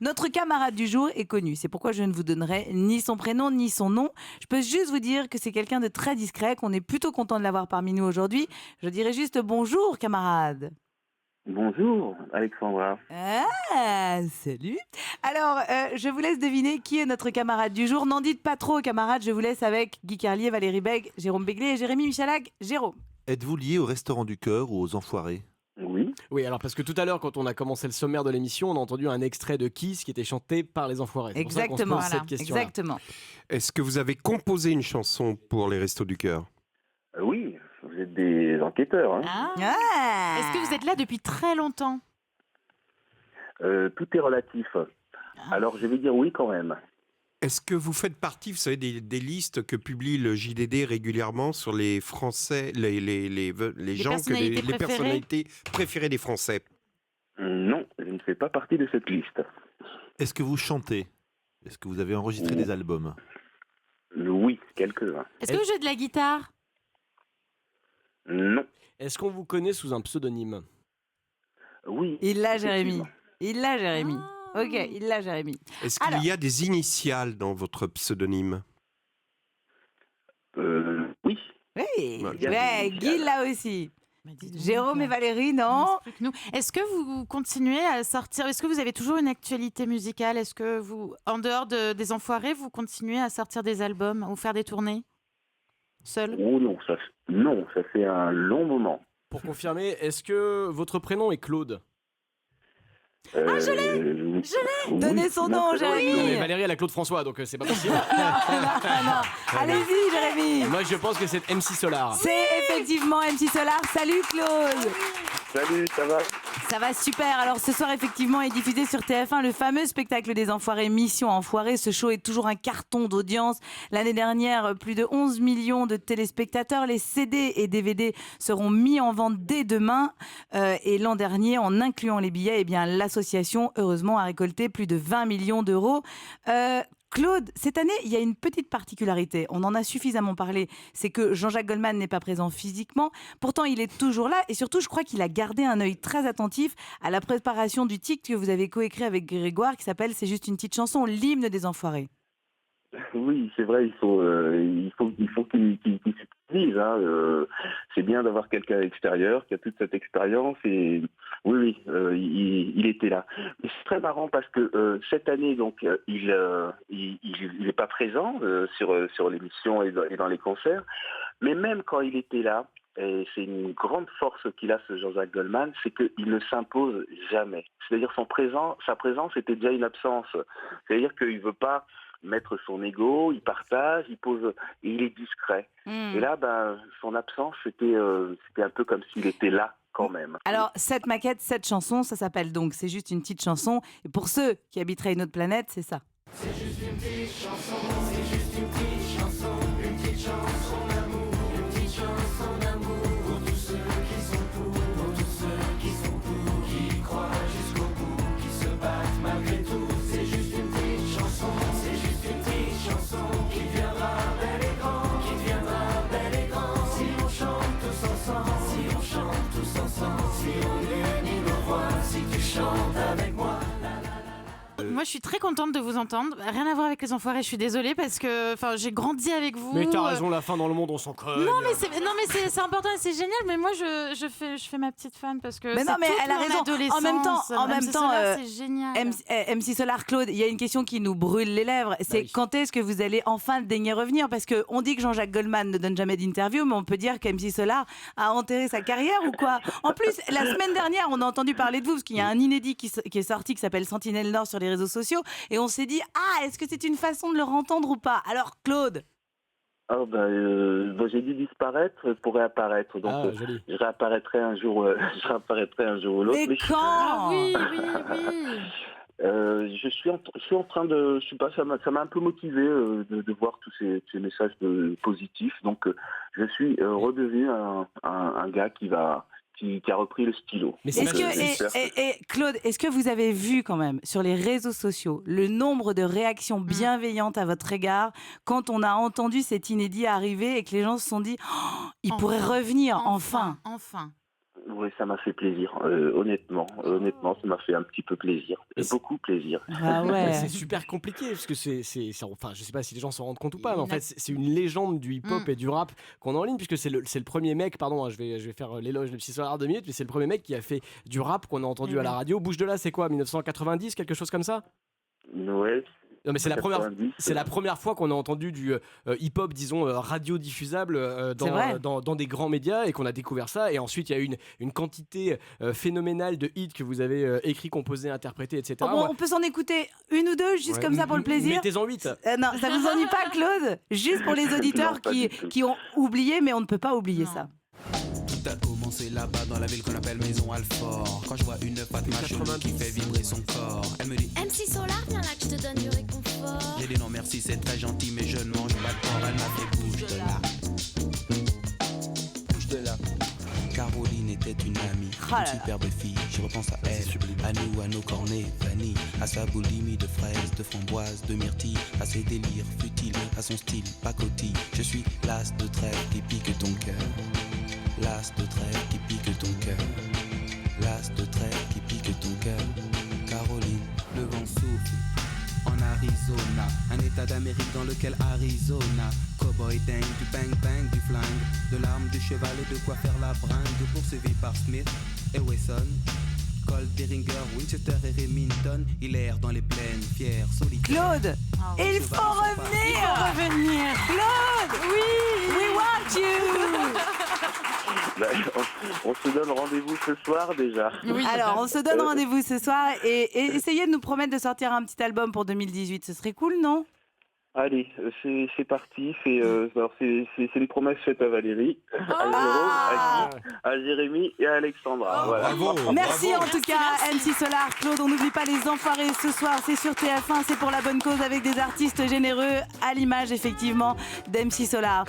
Notre camarade du jour est connu. C'est pourquoi je ne vous donnerai ni son prénom ni son nom. Je peux juste vous dire que c'est quelqu'un de très discret, qu'on est plutôt content de l'avoir parmi nous aujourd'hui. Je dirais juste bonjour, camarade. Bonjour, Alexandra. Ah, salut. Alors, je vous laisse deviner qui est notre camarade du jour. N'en dites pas trop, camarade. Je vous laisse avec Guy Carlier, Valérie Bègue, Jérôme Béglé et Jérémy Michalak. Jérôme. Êtes-vous lié au Restaurant du Cœur ou aux Enfoirés ? Oui, Oui, alors parce que tout à l'heure, quand on a commencé le sommaire de l'émission, on a entendu un extrait de Kiss qui était chanté par les Enfoirés. C'est pour ça qu'on se Exactement. pose cette question-là. Exactement. Est-ce que vous avez composé une chanson pour les Restos du Cœur ? oui, vous êtes des enquêteurs. Hein. Ah. Est-ce que vous êtes là depuis très longtemps? Tout est relatif. Alors, je vais dire oui quand même. Est-ce que vous faites partie, vous savez, des listes que publie le JDD régulièrement sur les Français, les gens, personnalités les préférées personnalités préférées des Français ? Non, je ne fais pas partie de cette liste. Est-ce que vous chantez ? Est-ce que vous avez enregistré des albums ? Oui, quelques-uns. Est-ce que vous jouez de la guitare? Non. Est-ce qu'on vous connaît sous un pseudonyme ? Oui. Il l'a, Jérémy. effectivement. Il l'a, Jérémy. Ah. Ok, il l'a, Jérémy. Est-ce Alors. qu'il y a des initiales dans votre pseudonyme ? Oui. Oui, Il y a des ouais, initiales. Guy là aussi. Bah, dis donc, Jérôme et Valérie, non? c'est plus que nous. Est-ce que vous continuez à sortir? Est-ce que vous avez toujours une actualité musicale? Est-ce que vous, en dehors des Enfoirés, vous continuez à sortir des albums ou faire des tournées seul? Oh non, ça fait un long moment. Pour confirmer, est-ce que votre prénom est Claude ? Je l'ai. Donnez son nom, Jérémy. Non, Oui. mais Valérie, elle a Claude François, donc c'est pas possible. Non. Allez-y, Jérémy. Moi, je pense que c'est MC Solar. C'est effectivement MC Solar. Salut Claude. Salut, ça va? Ça va super. Alors ce soir effectivement est diffusé sur TF1 le fameux spectacle des Enfoirés, Mission Enfoirée. Ce show est toujours un carton d'audience. L'année dernière, plus de 11 millions de téléspectateurs. Les CD et DVD seront mis en vente dès demain. Et l'an dernier, en incluant les billets, eh bien l'association heureusement a récolté plus de 20 millions d'euros. Claude, cette année, il y a une petite particularité. On en a suffisamment parlé. C'est que Jean-Jacques Goldman n'est pas présent physiquement. Pourtant, il est toujours là. Et surtout, je crois qu'il a gardé un œil très attentif à la préparation du titre que vous avez coécrit avec Grégoire, qui s'appelle C'est juste une petite chanson, l'hymne des Enfoirés. Oui, c'est vrai, il faut qu'il s'utilise. Hein. C'est bien d'avoir quelqu'un à l'extérieur qui a toute cette expérience et oui, il était là. Mais c'est très marrant parce que cette année, donc, il est pas présent sur l'émission et dans les concerts, mais même quand il était là, et c'est une grande force qu'il a, ce Jean-Jacques Goldman, c'est qu'il ne s'impose jamais. C'est-à-dire sa présence était déjà une absence. C'est-à-dire qu'il veut pas mettre son ego, il partage, il pose, et il est discret. Et là, son absence, c'était un peu comme s'il était là quand même. Alors, cette maquette, cette chanson, ça s'appelle donc C'est juste une petite chanson. Et pour ceux qui habiteraient une autre planète, c'est ça. C'est juste une petite chanson, c'est juste une petite chanson, une petite chanson d'amour, une petite chanson d'amour pour tous ceux qui sont pour tous ceux qui sont pour, qui y croient jusqu'au bout, qui se battent malgré tout. C'est juste une petite chanson, c'est juste une petite chanson qui deviendra belle et grande, qui deviendra belle et grande. Si on chante tous ensemble, si on chante tous ensemble, si on unit nos voix, si tu chantes avec moi. Moi, je suis très contente de vous entendre. Rien à voir avec les Enfoirés, je suis désolée parce que j'ai grandi avec vous. Mais t'as raison, la fin dans le monde, on s'en cogne. Non, mais c'est important et c'est génial. Mais moi, je fais ma petite fan parce que Mais non, mais elle a raison. En même temps, c'est génial. MC Solar, Claude, il y a une question qui nous brûle les lèvres. C'est oui. quand est-ce que vous allez enfin daigner revenir? Parce qu'on dit que Jean-Jacques Goldman ne donne jamais d'interview, mais on peut dire qu'MC Solar a enterré sa carrière ou quoi? En plus, la semaine dernière, on a entendu parler de vous parce qu'il y a un inédit qui est sorti qui s'appelle Sentinelle Nord sur les réseaux sociaux. Et on s'est dit, est-ce que c'est une façon de le entendre ou pas? Alors, Claude. J'ai dû disparaître pour réapparaître. Donc, joli. je réapparaîtrai un jour ou l'autre. Mais je- quand? Ah oui. Je suis en train de, je sais pas, ça m'a un peu motivé de voir tous ces messages positifs. Donc, je suis redevenu un gars qui a repris le stylo. Mais Donc, Claude, est-ce que vous avez vu quand même sur les réseaux sociaux le nombre de réactions bienveillantes à votre égard quand on a entendu cet inédit arriver et que les gens se sont dit il pourrait revenir enfin. Oui, ça m'a fait plaisir, honnêtement, ça m'a fait un petit peu plaisir, Et beaucoup plaisir. Ah ouais. C'est super compliqué parce que enfin, je sais pas si les gens s'en rendent compte ou pas, mais en fait, c'est une légende du hip-hop et du rap qu'on a en ligne, puisque c'est le premier mec, pardon, hein, je vais faire l'éloge de MC Solar 2 minutes, mais c'est le premier mec qui a fait du rap qu'on a entendu à la radio. Bouge de là, c'est quoi, 1990, quelque chose comme ça? Ouais. Non, mais c'est la 90, première fois qu'on a entendu du hip-hop, disons, radiodiffusable C'est vrai. dans des grands médias et qu'on a découvert ça. Et ensuite, il y a eu une quantité phénoménale de hits que vous avez écrits, composés, interprétés, etc. Oh, bon, on peut s'en écouter une ou deux, juste Ouais. comme ça pour le plaisir. Mettez-en 8. Non, ça vous ennuie pas, Claude? Juste pour les auditeurs Non, pas du tout. qui ont oublié, mais on ne peut pas oublier ça. Tout a commencé là-bas dans la ville qu'on appelle Maison Alfort. Quand je vois une Fatma chelou qui fait vibrer son corps, elle me dit MC Solar, viens là que je te donne du réconfort. j'ai dit non merci, c'est très gentil, mais je ne mange pas de porc. Elle m'a fait bouge de là. Bouge de là. Caroline était une amie, Ah là une là. superbe fille. Je repense à elle, à nous, à nos cornets, vanille, à sa boulimie de fraises, de framboises, de myrtilles, à ses délires futiles, à son style pacotille. Je suis l'as de trêve qui pique ton cœur. L'as de trêve qui pique ton cœur. L'as de trêve qui pique ton cœur. Caroline, le vent souffle en Arizona, un état d'Amérique dans lequel Arizona. Cowboy dingue, du bang bang, du flingue, de l'arme, du cheval et de quoi faire la bringue. Poursuivi par Smith et Wesson, Colt, Derringer, Winchester et Remington. Il erre dans les plaines, fier, solitaire. Claude, il faut revenir. Revenir. Claude, oui, we want you. Bah, on se donne rendez-vous ce soir déjà. Alors, on se donne rendez-vous ce soir et essayez de nous promettre de sortir un petit album pour 2018. Ce serait cool, non? Allez, c'est parti. Alors c'est une promesse faite à Valérie, à Jérôme, à Jérémy et à Alexandra. Voilà. Bravo. Merci bravo. en tout cas, MC Solar, Claude. On n'oublie pas les enfoirés ce soir. C'est sur TF1, c'est pour la bonne cause avec des artistes généreux, à l'image effectivement d'MC Solar.